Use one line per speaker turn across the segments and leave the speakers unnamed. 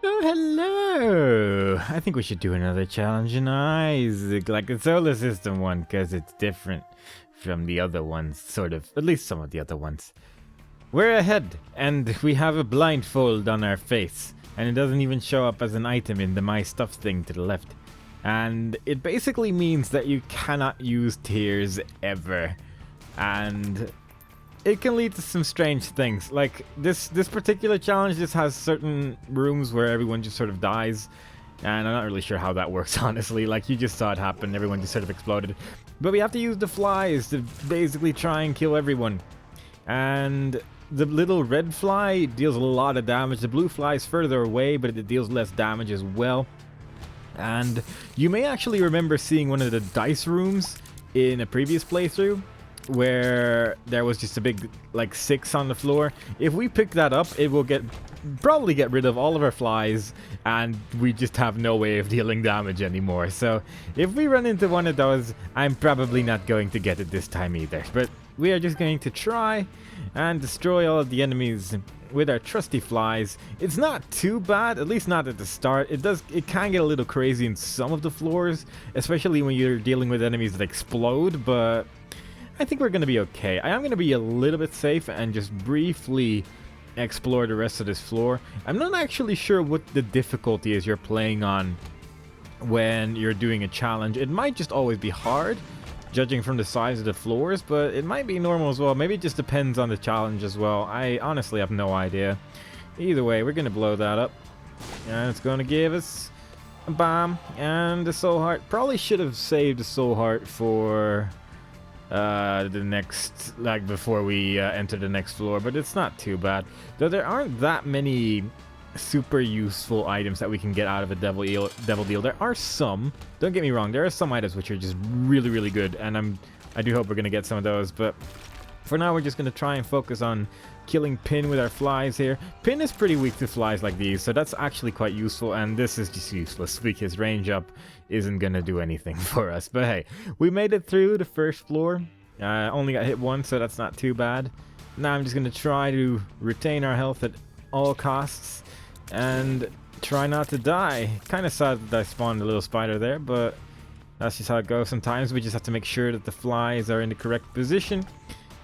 Oh, hello! I think we should do another challenge in Isaac, like the solar system one, because it's different from the other ones, sort of. At least some of the other ones. We're ahead, and we have a blindfold on our face, and it doesn't even show up as an item in the My Stuff thing to the left. And it basically means that you cannot use tears ever. And it can lead to some strange things. Like this particular challenge just has certain rooms where everyone just sort of dies. And I'm not really sure how that works, honestly. Like, you just saw it happen, everyone just sort of exploded. But we have to use the flies to basically try and kill everyone. And the little red fly deals a lot of damage. The blue fly is further away, but it deals less damage as well. And you may actually remember seeing one of the dice rooms in a previous playthrough where there was just a big, like, 6 on the floor. If we pick that up, it will probably get rid of all of our flies, and we just have no way of dealing damage anymore. So if we run into one of those, I'm probably not going to get it this time either. But we are just going to try and destroy all of the enemies with our trusty flies. It's not too bad, at least not at the start. It can get a little crazy in some of the floors, especially when you're dealing with enemies that explode, but I think we're going to be okay. I am going to be a little bit safe and just briefly explore the rest of this floor. I'm not actually sure what the difficulty is you're playing on when you're doing a challenge. It might just always be hard, judging from the size of the floors, but it might be normal as well. Maybe it just depends on the challenge as well. I honestly have no idea. Either way, we're going to blow that up. And it's going to give us a bomb and a soul heart. Probably should have saved the soul heart for the next, like, before we enter the next floor, but it's not too bad. Though there aren't that many super useful items that we can get out of a devil deal. There are some, don't get me wrong, there are some items which are just really good, and I do hope we're gonna get some of those, but for now we're just gonna try and focus on killing Pin with our flies here. Pin is pretty weak to flies like these, so that's actually quite useful, and this is just useless because range up isn't gonna do anything for us. But hey, we made it through the first floor. Only got hit once, so that's not too bad. Now I'm just gonna try to retain our health at all costs and try not to die. Kind of sad that I spawned a little spider there, but that's just how it goes sometimes. We just have to make sure that the flies are in the correct position.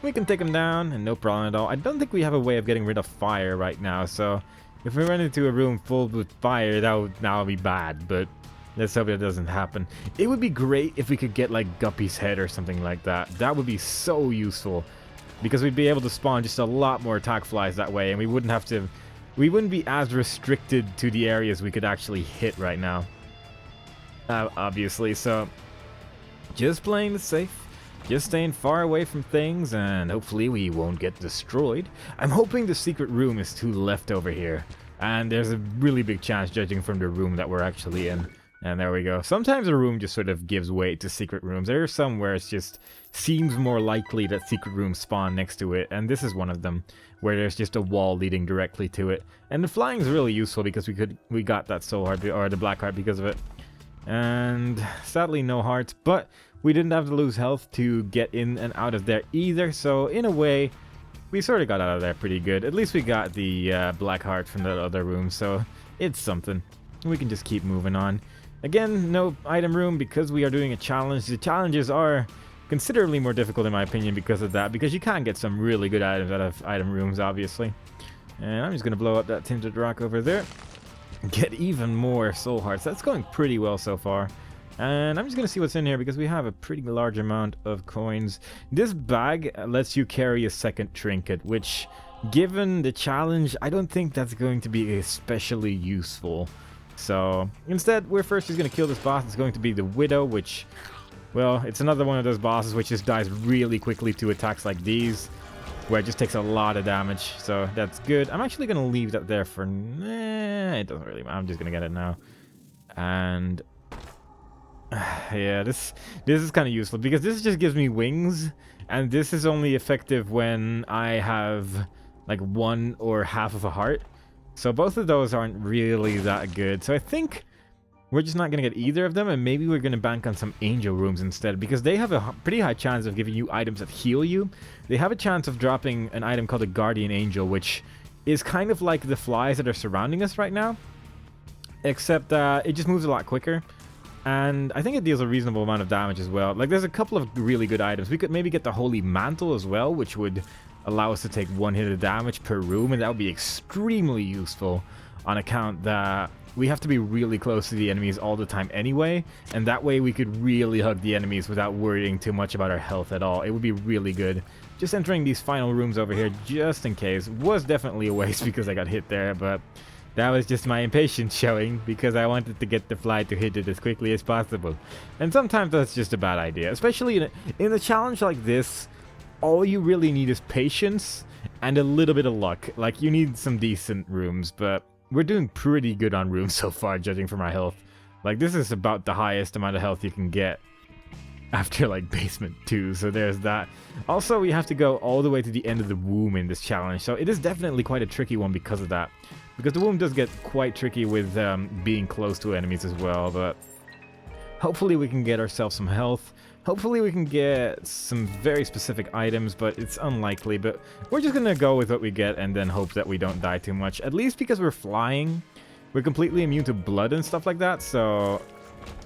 We can take them down, and no problem at all. I don't think we have a way of getting rid of fire right now, so if we run into a room full with fire, that would be bad, but let's hope it doesn't happen. It would be great if we could get, like, Guppy's head or something like that. That would be so useful, because we'd be able to spawn just a lot more attack flies that way, and we wouldn't be as restricted to the areas we could actually hit right now. Obviously, so just playing it safe, just staying far away from things, and hopefully we won't get destroyed. I'm hoping the secret room is to the left over here, and there's a really big chance judging from the room that we're actually in. And there we go. Sometimes a room just sort of gives way to secret rooms. There are some where it just seems more likely that secret rooms spawn next to it, and this is one of them, where there's just a wall leading directly to it. And the flying is really useful because we got that soul heart, or the black heart, because of it. And sadly no hearts, but we didn't have to lose health to get in and out of there either, so in a way we sort of got out of there pretty good. At least we got the black heart from the other room, so it's something. We can just keep moving on. Again, no item room because we are doing a challenge. The challenges are considerably more difficult in my opinion because of that, because you can get some really good items out of item rooms, obviously. And I'm just going to blow up that tinted rock over there. Get even more soul hearts. That's going pretty well so far. And I'm just going to see what's in here because we have a pretty large amount of coins. This bag lets you carry a second trinket, which, given the challenge, I don't think that's going to be especially useful. So instead, we're first just going to kill this boss. It's going to be the Widow, which, well, it's another one of those bosses which just dies really quickly to attacks like these, where it just takes a lot of damage. So that's good. I'm actually going to leave that there for... it doesn't really matter. I'm just going to get it now. And yeah, this is kind of useful because this just gives me wings, and this is only effective when I have like one or half of a heart. So both of those aren't really that good. So I think we're just not going to get either of them, and maybe we're going to bank on some angel rooms instead, because they have a pretty high chance of giving you items that heal you. They have a chance of dropping an item called a guardian angel, which is kind of like the flies that are surrounding us right now. except it just moves a lot quicker. And I think it deals a reasonable amount of damage as well. Like, there's a couple of really good items. We could maybe get the Holy Mantle as well, which would allow us to take 1 hit of damage per room, and that would be extremely useful on account that we have to be really close to the enemies all the time anyway, and that way we could really hug the enemies without worrying too much about our health at all. It would be really good. Just entering these final rooms over here just in case was definitely a waste because I got hit there, but that was just my impatience showing because I wanted to get the fly to hit it as quickly as possible. And sometimes that's just a bad idea, especially in a challenge like this. All you really need is patience and a little bit of luck. Like, you need some decent rooms, but we're doing pretty good on rooms so far, judging from our health. Like, this is about the highest amount of health you can get after, like, basement 2, so there's that. Also, we have to go all the way to the end of the womb in this challenge, so it is definitely quite a tricky one because of that. Because the womb does get quite tricky with being close to enemies as well, but hopefully we can get ourselves some health. Hopefully we can get some very specific items, but it's unlikely. But we're just gonna go with what we get and then hope that we don't die too much. At least because we're flying, we're completely immune to blood and stuff like that, so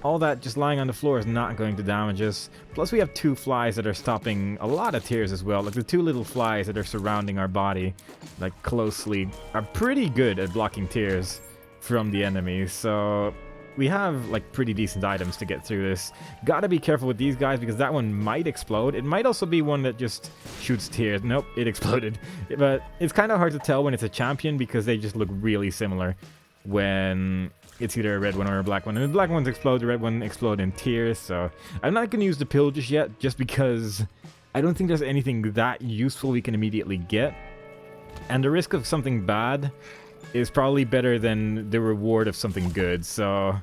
all that just lying on the floor is not going to damage us. Plus we have 2 flies that are stopping a lot of tears as well. Like, the 2 little flies that are surrounding our body, like, closely, are pretty good at blocking tears from the enemies. So we have, like, pretty decent items to get through this. Gotta be careful with these guys because that one might explode. It might also be one that just shoots tears. Nope, it exploded. But it's kind of hard to tell when it's a champion because they just look really similar when it's either a red one or a black one. And the black ones explode, the red one explode in tears. So I'm not going to use the pill just yet, just because I don't think there's anything that useful we can immediately get. And the risk of something bad is probably better than the reward of something good, so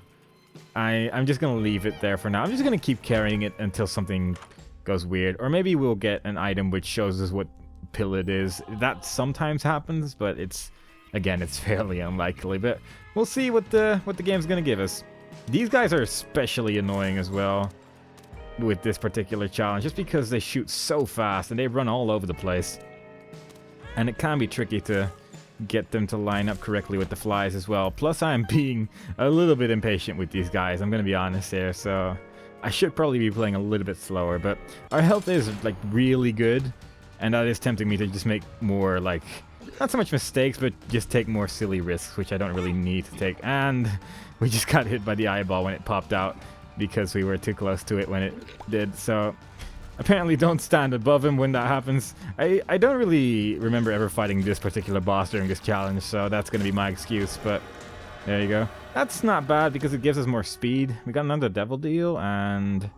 I'm just gonna leave it there for now. I'm just gonna keep carrying it until something goes weird, or maybe we'll get an item which shows us what pill it is. That sometimes happens, but it's fairly unlikely. But we'll see what the game's gonna give us. These guys are especially annoying as well with this particular challenge, just because they shoot so fast and they run all over the place, and it can be tricky to get them to line up correctly with the flies as well. Plus, I'm being a little bit impatient with these guys, I'm gonna be honest here, so I should probably be playing a little bit slower. But our health is, like, really good, and that is tempting me to just make more, like, not so much mistakes, but just take more silly risks, which I don't really need to take. And we just got hit by the eyeball when it popped out because we were too close to it when it did. So apparently don't stand above him when that happens. I don't really remember ever fighting this particular boss during this challenge, so that's going to be my excuse, but there you go. That's not bad because it gives us more speed. We got another devil deal, and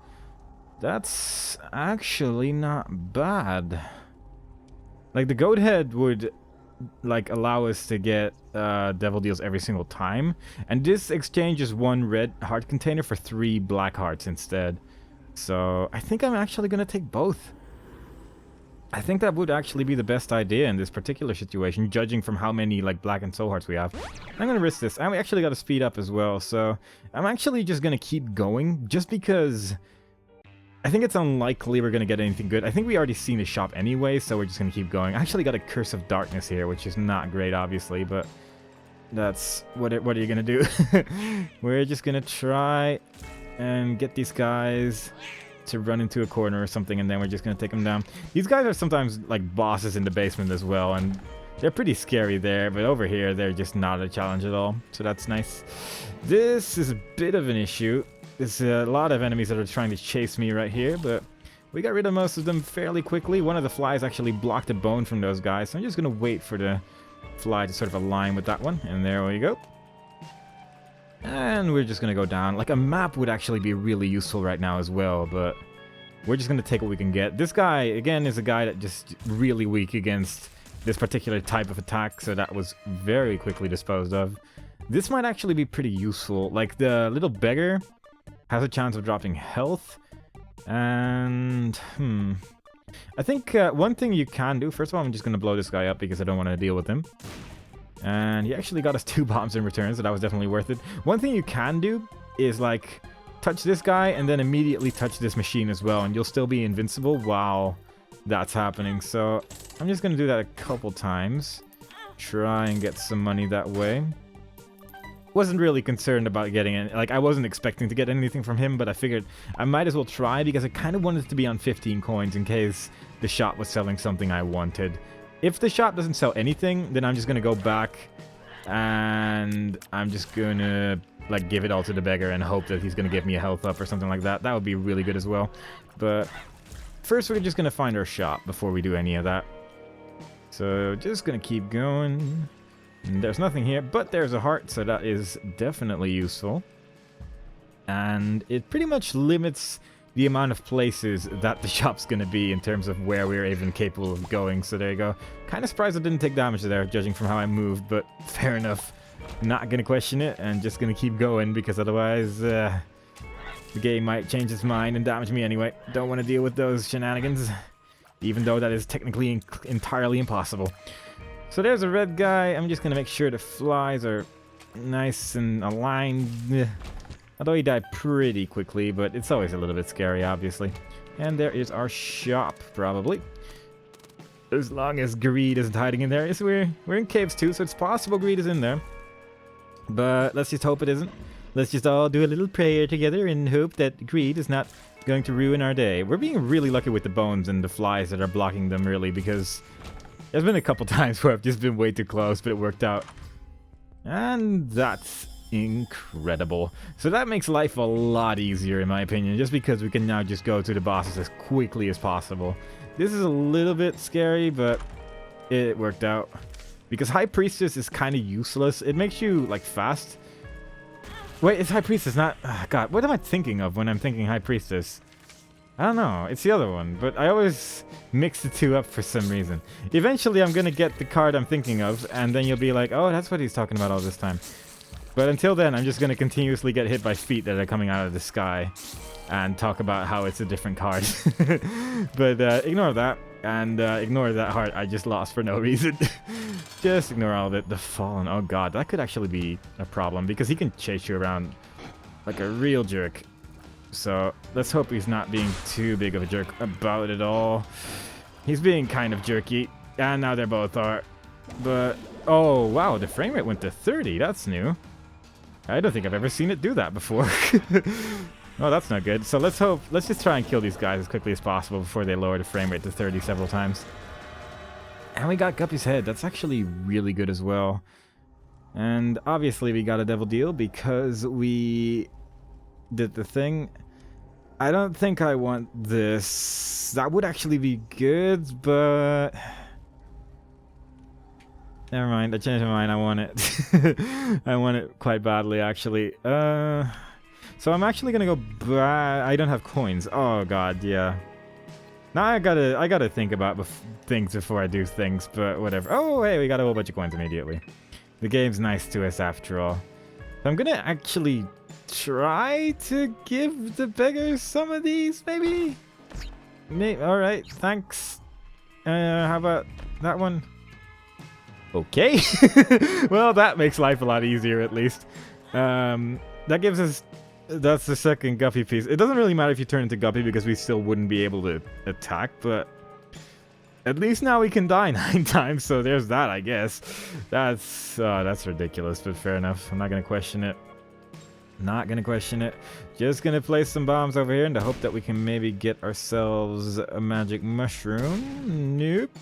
that's actually not bad. Like, the goat head would, like, allow us to get devil deals every single time, and this exchanges 1 red heart container for 3 black hearts instead. So I think I'm actually going to take both. I think that would actually be the best idea in this particular situation, judging from how many, like, black and soul hearts we have. I'm going to risk this. And we actually got to speed up as well, so I'm actually just going to keep going, just because I think it's unlikely we're going to get anything good. I think we already seen the shop anyway, so we're just going to keep going. I actually got a Curse of Darkness here, which is not great, obviously, but that's what are you going to do? We're just going to try and get these guys to run into a corner or something, and then we're just gonna take them down. These guys are sometimes like bosses in the basement as well, and they're pretty scary there, but over here they're just not a challenge at all, so that's nice. This is a bit of an issue. There's a lot of enemies that are trying to chase me right here, but we got rid of most of them fairly quickly. One of the flies actually blocked a bone from those guys, so I'm just gonna wait for the fly to sort of align with that one, and there we go. And we're just gonna go down. Like, a map would actually be really useful right now as well, but we're just gonna take what we can get. This guy, again, is a guy that just really weak against this particular type of attack, so that was very quickly disposed of. This might actually be pretty useful. Like, the little beggar has a chance of dropping health, and I think one thing you can do, first of all, I'm just gonna blow this guy up because I don't want to deal with him. And he actually got us 2 bombs in return, so that was definitely worth it. One thing you can do is, like, touch this guy and then immediately touch this machine as well, and you'll still be invincible while that's happening. So I'm just gonna do that a couple times. Try and get some money that way. wasn't really concerned about getting it. Like, I wasn't expecting to get anything from him, but I figured I might as well try because I kind of wanted it to be on 15 coins in case the shop was selling something I wanted. If the shop doesn't sell anything, then I'm just going to go back and I'm just going to, like, give it all to the beggar and hope that he's going to give me a health up or something like that. That would be really good as well. But first, we're just going to find our shop before we do any of that. So, just going to keep going. There's nothing here, but there's a heart, so that is definitely useful. And it pretty much limits the amount of places that the shop's going to be in terms of where we're even capable of going. So there you go. Kind of surprised I didn't take damage there, judging from how I moved, but fair enough. Not going to question it, and just going to keep going, because otherwise the game might change its mind and damage me anyway. Don't want to deal with those shenanigans, even though that is technically entirely impossible. So there's a red guy. I'm just going to make sure the flies are nice and aligned. Although he died pretty quickly, but it's always a little bit scary, obviously. And there is our shop, probably. As long as greed isn't hiding in there. We're in caves too, so it's possible greed is in there. But let's just hope it isn't. Let's just all do a little prayer together and hope that greed is not going to ruin our day. We're being really lucky with the bones and the flies that are blocking them, really, because there's been a couple times where I've just been way too close, but it worked out. And that's incredible. So that makes life a lot easier, in my opinion, just because we can now just go to the bosses as quickly as possible. This is a little bit scary, but it worked out. Because High Priestess is kind of useless. It makes you, like, fast. Wait, it's High Priestess, not... Oh, God, what am I thinking of when I'm thinking High Priestess? I don't know, it's the other one, but I always mix the two up for some reason. Eventually I'm gonna get the card I'm thinking of, and then you'll be like, oh, that's what he's talking about all this time. But until then, I'm just gonna continuously get hit by feet that are coming out of the sky, and talk about how it's a different card. But ignore that, and ignore that heart I just lost for no reason. Just ignore all of it. The Fallen, oh god, that could actually be a problem, because he can chase you around like a real jerk. So let's hope he's not being too big of a jerk about it all. He's being kind of jerky, and now they both are. But, oh wow, the frame rate went to 30, that's new. I don't think I've ever seen it do that before. Oh, that's not good. So let's just try and kill these guys as quickly as possible before they lower the frame rate to 30 several times. And we got Guppy's head, that's actually really good as well. And obviously we got a devil deal because we did the thing. I don't think I want this. That would actually be good, but never mind. I changed my mind. I want it. I want it quite badly, actually. So I'm actually gonna go buy. I don't have coins. Oh god, yeah. Now I gotta think about things before I do things, but whatever. Oh hey, we got a whole bunch of coins immediately. The game's nice to us after all. So I'm gonna actually try to give the beggars some of these, maybe? Alright, thanks. How about that one? Okay. Well, that makes life a lot easier, at least. That gives us... That's the second Guppy piece. It doesn't really matter if you turn into Guppy, because we still wouldn't be able to attack, but... At least now we can die 9 times, so there's that, I guess. That's ridiculous, but fair enough. I'm not gonna question it. Not gonna question it. Just gonna place some bombs over here in the hope that we can maybe get ourselves a magic mushroom. Nope.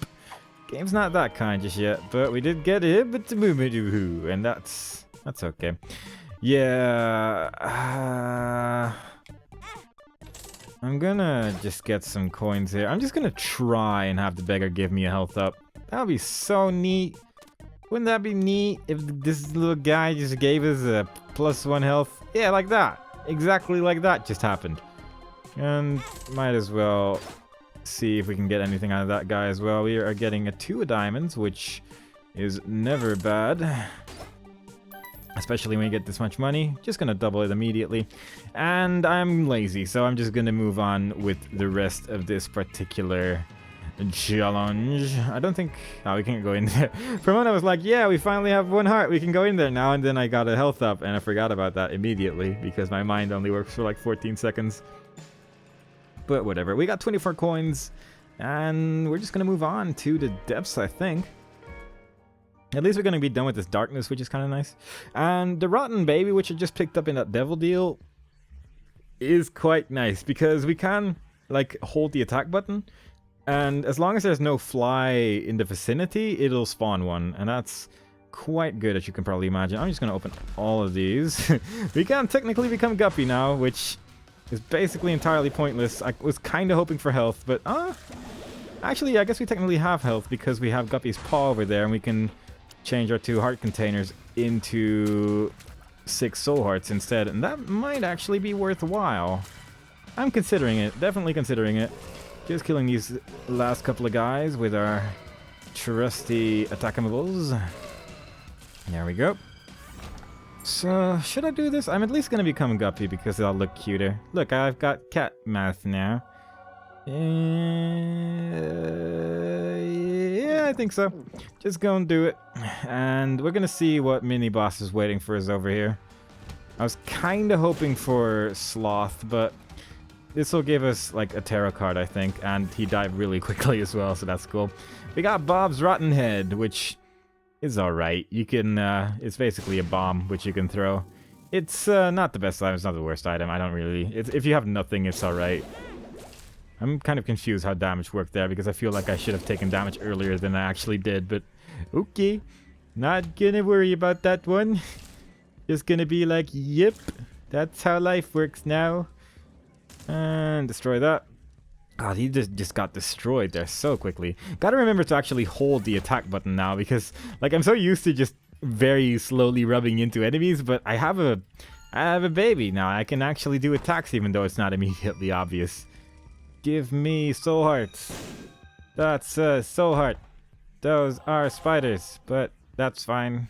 Game's not that kind just yet, but we did get it, and that's okay. Yeah. I'm gonna just get some coins here. I'm just gonna try and have the beggar give me a health up. That would be so neat. Wouldn't that be neat if this little guy just gave us a +1 health? Yeah, like that. Exactly like that just happened. And might as well see if we can get anything out of that guy as well. We are getting a 2 of diamonds, which is never bad. Especially when you get this much money. Just gonna double it immediately. And I'm lazy, so I'm just gonna move on with the rest of this particular challenge. I don't think... Oh, we can't go in there. For a moment I was like, yeah, we finally have 1 heart. We can go in there now. And then I got a health up, and I forgot about that immediately because my mind only works for like 14 seconds. But whatever. We got 24 coins, and we're just gonna move on to the depths, I think. At least we're going to be done with this darkness, which is kind of nice. And the rotten baby, which I just picked up in that devil deal, is quite nice because we can like hold the attack button, and as long as there's no fly in the vicinity, it'll spawn one, and that's quite good, as you can probably imagine. I'm just going to open all of these. We can technically become Guppy now, which is basically entirely pointless. I was kind of hoping for health, but actually I guess we technically have health because we have Guppy's paw over there, and we can change our 2 heart containers into 6 soul hearts instead, and that might actually be worthwhile. I'm considering it, definitely considering it. Just killing these last couple of guys with our trusty attackamables. There we go. So, should I do this? I'm at least going to become Guppy because it'll look cuter. Look, I've got cat mouth now. Yeah, I think so. Just go and do it. And we're gonna see what mini-boss is waiting for us over here. I was kinda hoping for Sloth, but this will give us like a tarot card, I think. And he died really quickly as well, so that's cool. We got Bob's Rotten Head, which is alright. You can, it's basically a bomb, which you can throw. It's not the best item, it's not the worst item. I don't really... if you have nothing, it's alright. I'm kind of confused how damage worked there because I feel like I should have taken damage earlier than I actually did, but okay. Not gonna worry about that one. Just gonna be like, yep, that's how life works now. And destroy that. God, he just got destroyed there so quickly. Gotta remember to actually hold the attack button now because, like, I'm so used to just very slowly rubbing into enemies, but I have a baby now. I can actually do attacks even though it's not immediately obvious. Give me soul hearts. That's soul heart. Those are spiders, but that's fine.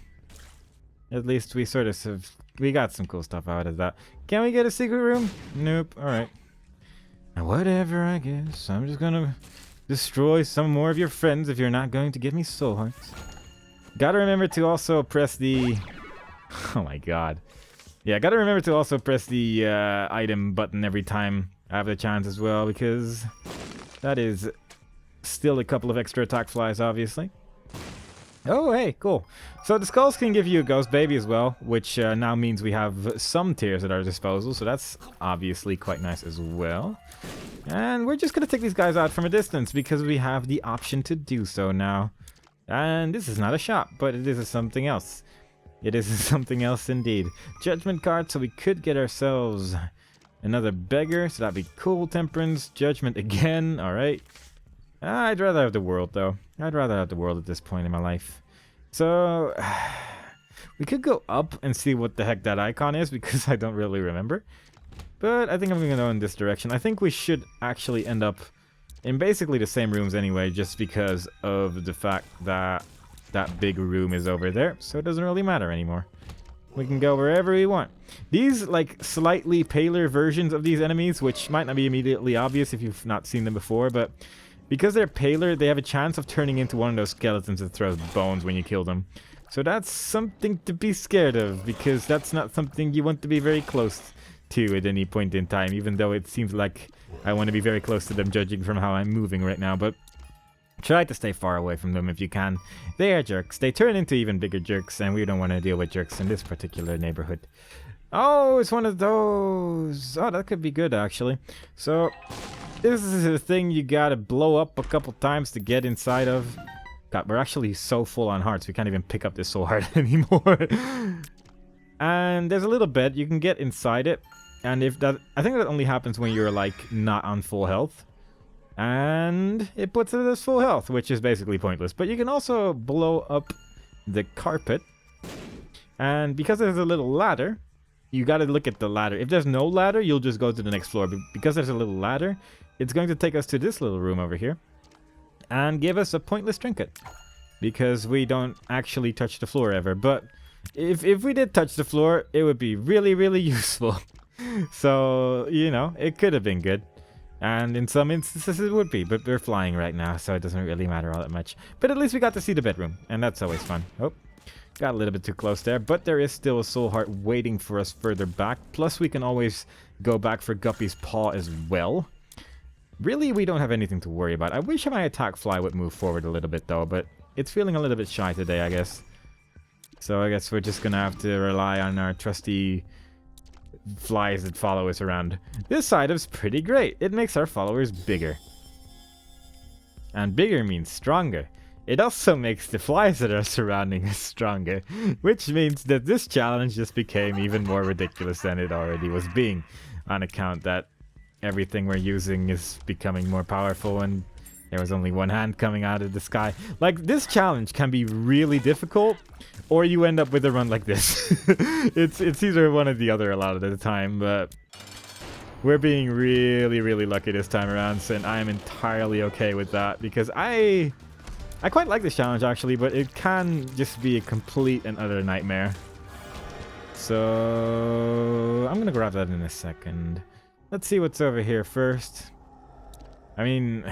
At least we sort of we got some cool stuff out of that. Can we get a secret room? Nope. All right. Now whatever, I guess. I'm just gonna destroy some more of your friends if you're not going to give me soul hearts. Gotta remember to also press the... Oh my god. Yeah, gotta remember to also press the item button every time I have the chance as well, because that is still a couple of extra attack flies, obviously. Oh, hey, cool. So the skulls can give you a ghost baby as well, which now means we have some tiers at our disposal, so that's obviously quite nice as well. And we're just going to take these guys out from a distance because we have the option to do so now. And this is not a shop, but it is something else. It is something else indeed. Judgment card, so we could get ourselves another beggar, so that'd be cool. Temperance, judgment again, alright. I'd rather have the world, though. I'd rather have the world at this point in my life. So, we could go up and see what the heck that icon is, because I don't really remember. But I think I'm going to go in this direction. I think we should actually end up in basically the same rooms anyway, just because of the fact that that big room is over there, so it doesn't really matter anymore. We can go wherever we want. These, like, slightly paler versions of these enemies, which might not be immediately obvious if you've not seen them before, but because they're paler, they have a chance of turning into one of those skeletons that throws bones when you kill them. So that's something to be scared of, because that's not something you want to be very close to at any point in time, even though it seems like I want to be very close to them judging from how I'm moving right now, but try to stay far away from them if you can. They are jerks. They turn into even bigger jerks, and we don't want to deal with jerks in this particular neighborhood. Oh, it's one of those. Oh, that could be good, actually. So, this is a thing you gotta blow up a couple times to get inside of. God, we're actually so full on hearts, we can't even pick up this soul heart anymore. And there's a little bed. You can get inside it. And if that... I think that only happens when you're, like, not on full health. And it puts it as full health, which is basically pointless. But you can also blow up the carpet. And because there's a little ladder, you gotta look at the ladder. If there's no ladder, you'll just go to the next floor. But because there's a little ladder, it's going to take us to this little room over here. And give us a pointless trinket. Because we don't actually touch the floor ever. But if we did touch the floor, it would be really, really useful. So, you know, it could have been good. And in some instances it would be, but we're flying right now, so it doesn't really matter all that much. But at least we got to see the bedroom, and that's always fun. Oh, got a little bit too close there, but there is still a soul heart waiting for us further back. Plus, we can always go back for Guppy's paw as well. Really, we don't have anything to worry about. I wish my attack fly would move forward a little bit, though, but it's feeling a little bit shy today, I guess. So I guess we're just gonna have to rely on our trusty flies that follow us around. This item's pretty great. It makes our followers bigger. And bigger means stronger. It also makes the flies that are surrounding us stronger, which means that this challenge just became even more ridiculous than it already was being, on account that everything we're using is becoming more powerful and there was only one hand coming out of the sky. Like, this challenge can be really difficult, or you end up with a run like this. It's either one or the other a lot of the time, but we're being really lucky this time around, and I am entirely okay with that, because I quite like this challenge actually, but it can just be a complete and utter nightmare. So I'm gonna grab that in a second. Let's see what's over here first. I mean,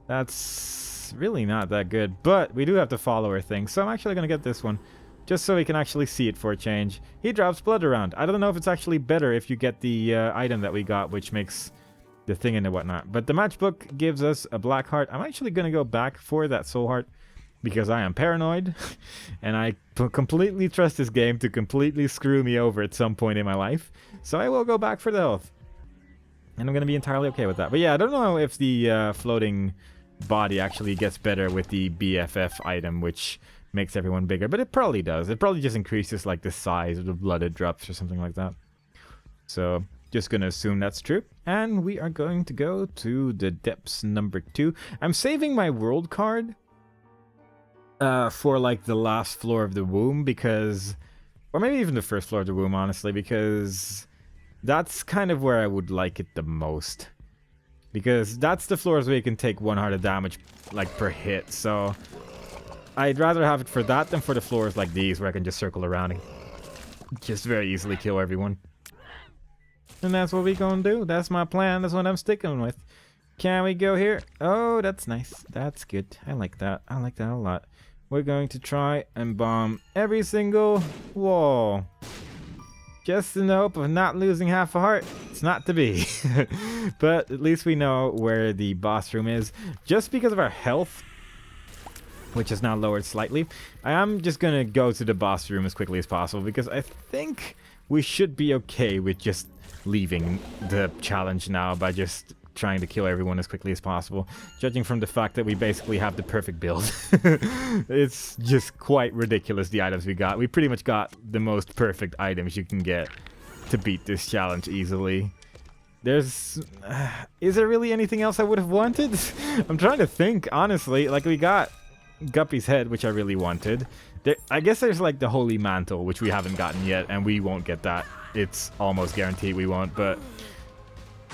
that's really not that good, but we do have the follower thing, so I'm actually gonna get this one, just so we can actually see it for a change. He drops blood around. I don't know if it's actually better if you get the item that we got, which makes the thing and whatnot. But the matchbook gives us a black heart. I'm actually going to go back for that soul heart because I am paranoid and I completely trust this game to completely screw me over at some point in my life. So I will go back for the health. And I'm going to be entirely okay with that. But yeah, I don't know if the floating body actually gets better with the BFF item, which makes everyone bigger. But it probably does. It probably just increases like the size of the blood it drops or something like that. So just gonna assume that's true, and we are going to go to the depths number 2. I'm saving my world card for like the last floor of the womb, because, or maybe even the first floor of the womb, honestly, because that's kind of where I would like it the most, because that's the floors where you can take 1 heart of damage like per hit. So I'd rather have it for that than for the floors like these where I can just circle around and just very easily kill everyone. And that's what we gonna do. That's my plan. That's what I'm sticking with. Can we go here? Oh, that's nice. That's good. I like that. I like that a lot. We're going to try and bomb every single wall, just in the hope of not losing half a heart. It's not to be. But at least we know where the boss room is. Just because of our health, which is now lowered slightly, I am just gonna go to the boss room as quickly as possible, because I think we should be okay with just leaving the challenge now by just trying to kill everyone as quickly as possible, judging from the fact that we basically have the perfect build. It's just quite ridiculous, the items we got. We pretty much got the most perfect items you can get to beat this challenge easily. Is there really anything else I would have wanted? I'm trying to think, honestly. Like, we got Guppy's head, which I really wanted. I guess there's like the Holy Mantle, which we haven't gotten yet, and we won't get that. It's almost guaranteed we won't, but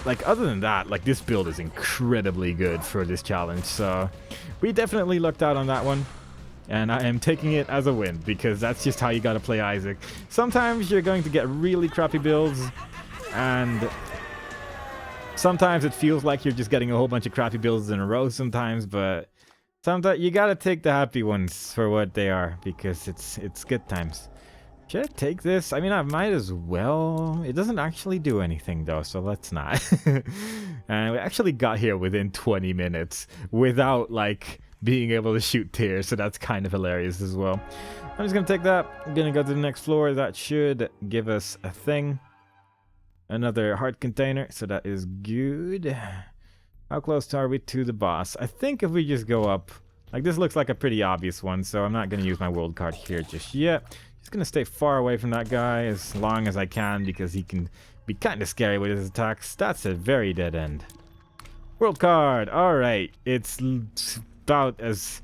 like, other than that, like, this build is incredibly good for this challenge, so we definitely lucked out on that one, and I am taking it as a win, because that's just how you gotta play Isaac. Sometimes you're going to get really crappy builds, and sometimes it feels like you're just getting a whole bunch of crappy builds in a row sometimes, but sometimes you gotta take the happy ones for what they are, because it's good times. Should I take this? I mean, I might as well. It doesn't actually do anything though, so let's not. And we actually got here within 20 minutes without like being able to shoot tears, so that's kind of hilarious as well. I'm just gonna take that. I'm gonna go to the next floor. That should give us a thing. Another heart container, so that is good. How close are we to the boss? I think if we just go up, like, this looks like a pretty obvious one, so I'm not gonna use my world card here just yet. Just gonna stay far away from that guy as long as I can, because he can be kind of scary with his attacks. That's a very dead end. World card! Alright, it's about as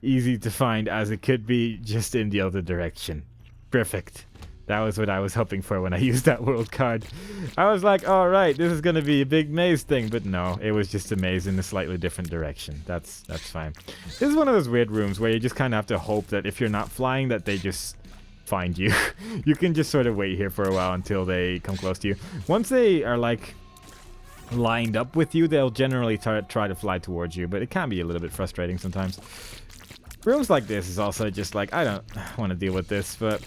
easy to find as it could be, just in the other direction. Perfect. That was what I was hoping for when I used that world card. I was like, alright, this is gonna be a big maze thing, but no, it was just a maze in a slightly different direction. That's fine. This is one of those weird rooms where you just kind of have to hope that if you're not flying, that they just find you. You can just sort of wait here for a while until they come close to you. Once they are like lined up with you, they'll generally try to fly towards you, but it can be a little bit frustrating sometimes. Rooms like this is also just like, I don't want to deal with this, but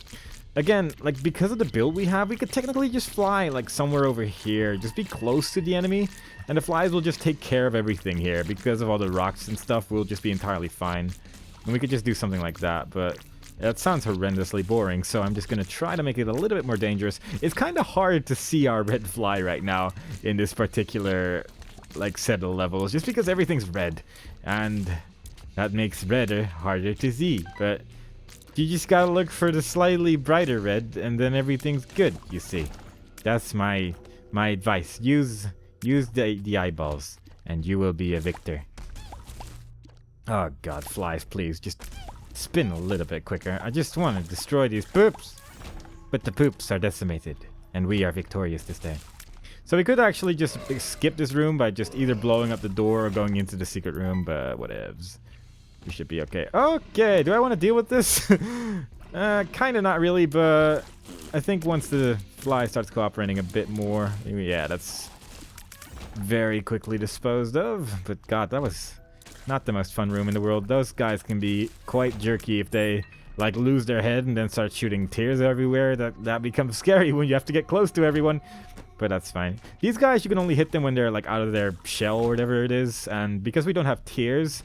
again, like, because of the build we have, we could technically just fly like somewhere over here, just be close to the enemy, and the flies will just take care of everything here. Because of all the rocks and stuff, we'll just be entirely fine, and we could just do something like that. But That sounds horrendously boring, so I'm just going to try to make it a little bit more dangerous. It's kind of hard to see our red fly right now in this particular like set of levels, just because everything's red, and that makes red harder to see. But you just gotta look for the slightly brighter red, and then everything's good, you see. That's my advice. Use the eyeballs, and you will be a victor. Oh god, flies, please, just spin a little bit quicker. I just want to destroy these poops. But the poops are decimated, and we are victorious this day. So we could actually just skip this room by just either blowing up the door or going into the secret room, but whatevs. We should be okay. Okay, do I want to deal with this? Kind of not really, but I think once the fly starts cooperating a bit more, yeah, that's very quickly disposed of. But god, that was not the most fun room in the world. Those guys can be quite jerky if they like lose their head and then start shooting tears everywhere. That becomes scary when you have to get close to everyone. But that's fine. These guys, you can only hit them when they're like out of their shell or whatever it is, and because we don't have tears,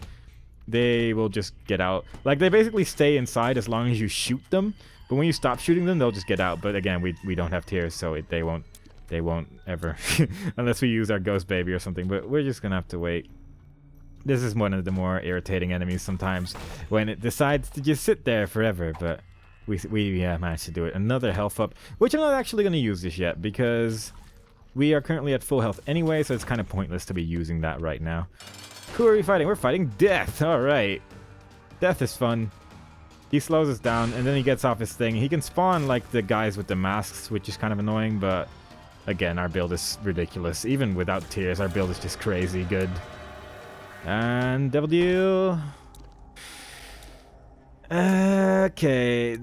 they will just get out. Like, they basically stay inside as long as you shoot them, but when you stop shooting them, they'll just get out. But again, we don't have tears, so they won't ever unless we use our ghost baby or something. But we're just gonna have to wait. This is one of the more irritating enemies sometimes, when it decides to just sit there forever. But we managed to do it. Another health up, which I'm not actually gonna use this yet because we are currently at full health anyway, so it's kind of pointless to be using that right now. Who are we fighting? We're fighting Death. Alright. Death is fun. He slows us down, and then he gets off his thing. He can spawn like the guys with the masks, which is kind of annoying, but again, our build is ridiculous. Even without tears, our build is just crazy good. And Devil Deal. Okay,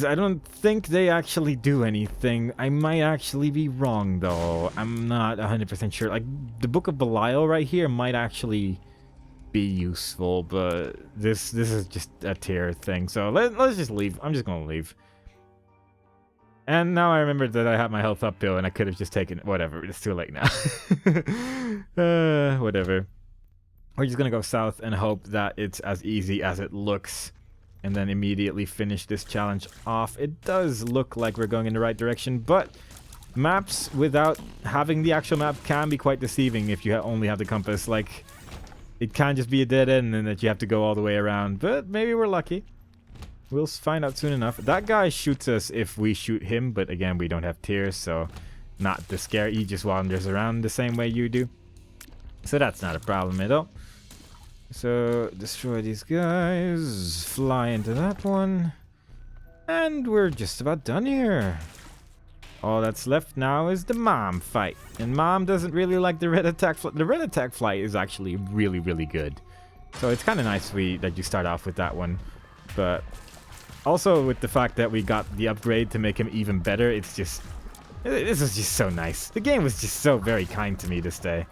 I don't think they actually do anything. I might actually be wrong, though. I'm not 100% sure. Like, the Book of Belial right here might actually be useful, but this is just a tier thing. So let's just leave. I'm just gonna leave. And now I remembered that I have my health uphill, and I could have just taken it. Whatever, it's too late now. Whatever. We're just gonna go south and hope that it's as easy as it looks, and then immediately finish this challenge off. It does look like we're going in the right direction, but maps without having the actual map can be quite deceiving if you only have the compass. Like, it can just be a dead end and that you have to go all the way around, but maybe we're lucky. We'll find out soon enough. That guy shoots us if we shoot him, but again, we don't have tears, so not the scare. He just wanders around the same way you do. So that's not a problem at all. So, destroy these guys, fly into that one, and we're just about done here. All that's left now is the Mom fight, and Mom doesn't really like the red attack flight. The red attack flight is actually really, really good. So it's kind of nice that you start off with that one, but also with the fact that we got the upgrade to make him even better, it's just, this is just so nice. The game was just so very kind to me this day.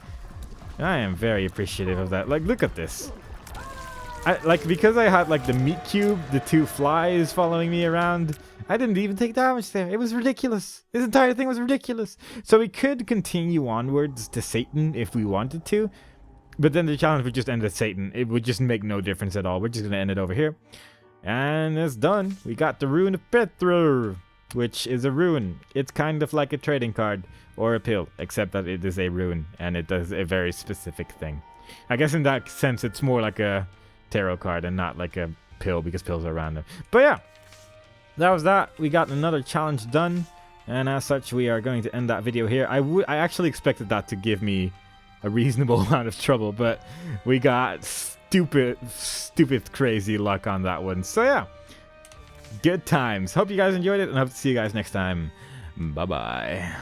I am very appreciative of that. Like, look at this. Because I had like the meat cube, the two flies following me around, I didn't even take damage there. It was ridiculous. This entire thing was ridiculous. So we could continue onwards to Satan if we wanted to, but then the challenge would just end at Satan. It would just make no difference at all. We're just gonna end it over here, and it's done. We got the Rune of Petru, which is a rune. It's kind of like a trading card or a pill, except that it is a rune and it does a very specific thing. I guess in that sense it's more like a tarot card and not like a pill, because pills are random. But yeah, that was that. We got another challenge done, and as such we are going to end that video here. I actually expected that to give me a reasonable amount of trouble, but we got stupid crazy luck on that one. So yeah, good times. Hope you guys enjoyed it, and hope to see you guys next time. Bye bye.